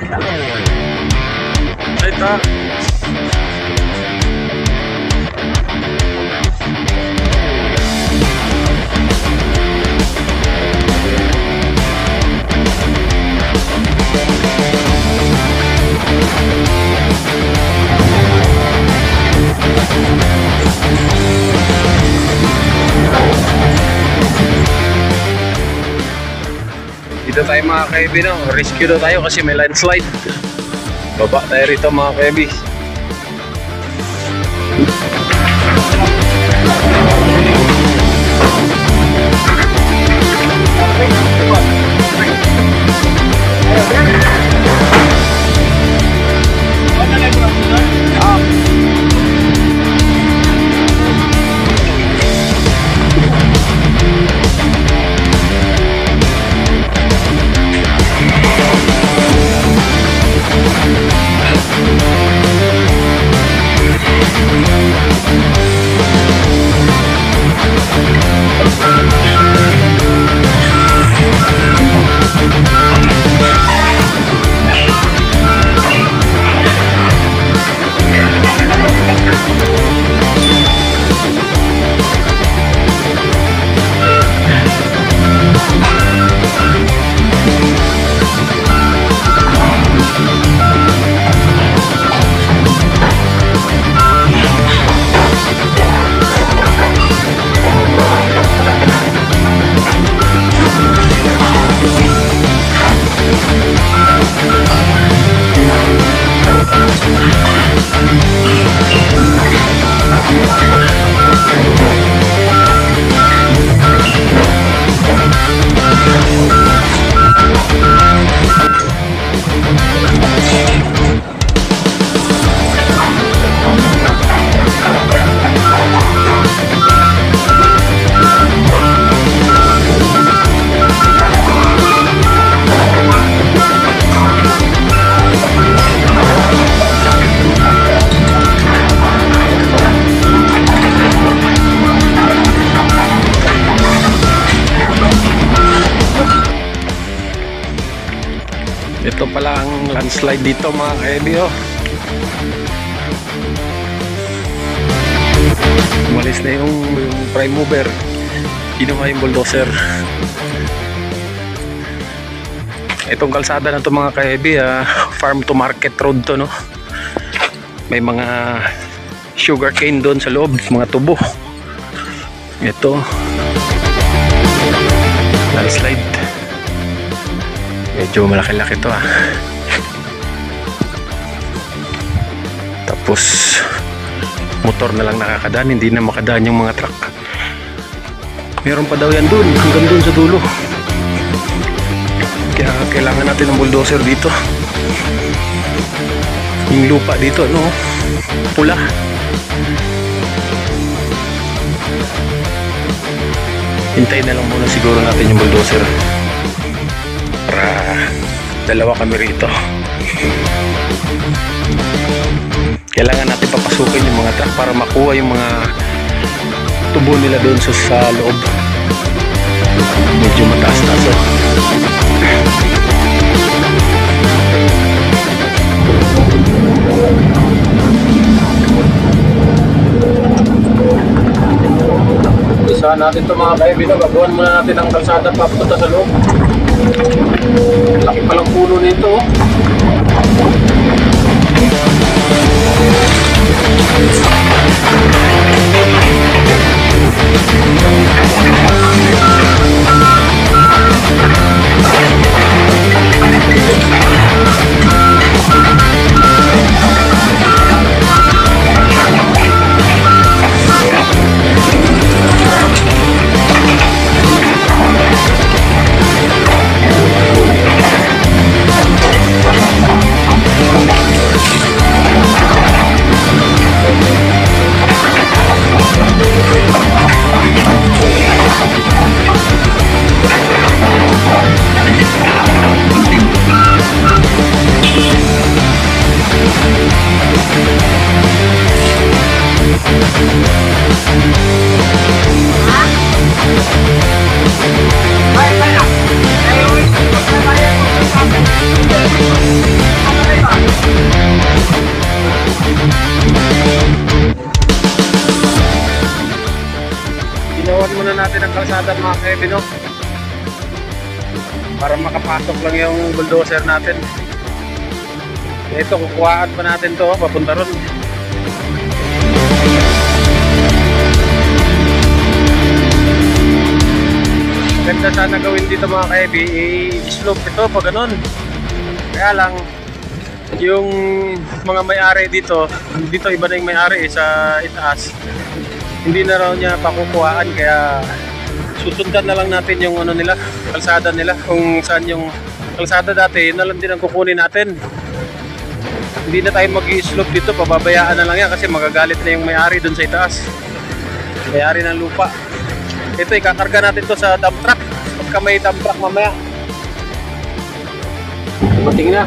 Ito. Dito tayo mga kaibi, no? Rescue daw tayo kasi may landslide. Baba tayo rito mga kaibi. Ito pala ang landslide dito mga kaibi, oh. Umalis na yung prime mover. Kinuha yung bulldozer. Itong kalsada na to mga kaibi, farm to market road to, no. May mga sugar cane doon sa loob, mga tubo. Ito landslide. Medyo malaki-laki to, Tapos motor na lang nakakadaan, hindi na makadaan yung mga truck. Meron pa daw yan dun, hanggang dun sa dulo. Kaya kailangan natin ng bulldozer dito. Yung lupa dito, no, pula. Hintayin na lang muna siguro natin yung bulldozer. Para dalawa kami rito. Kailangan natin papasukin yung mga truck para makuha yung mga tubo nila doon sa loob. Medyo mataas-taas, oh. Isahan natin ito mga kaibigan. Gagawan muna natin ang kalsada papunta sa loob. Laki palang puno nito, oh. kalsada mga kaibigan, no? Para makapasok lang yung bulldozer natin. Ito, kukuhaan pa natin to, papunta ron. Ganda sana gawin dito mga kaibigan, i-slope ito pag ganun. Kaya lang, yung mga may-ari dito iba na yung may-ari sa itaas. Hindi na raw niya pakukuhaan, kaya susundan na lang natin yung ano nila, kalsada nila, kung saan yung kalsada dati, yun na lang din ang kukunin natin. Hindi na tayo mag-i-slope dito, pababayaan na lang yan kasi magagalit na yung may-ari dun sa itaas, may-ari ng lupa. Ito, ikakarga natin to sa dump truck pagka may dump truck mamaya. Mating na.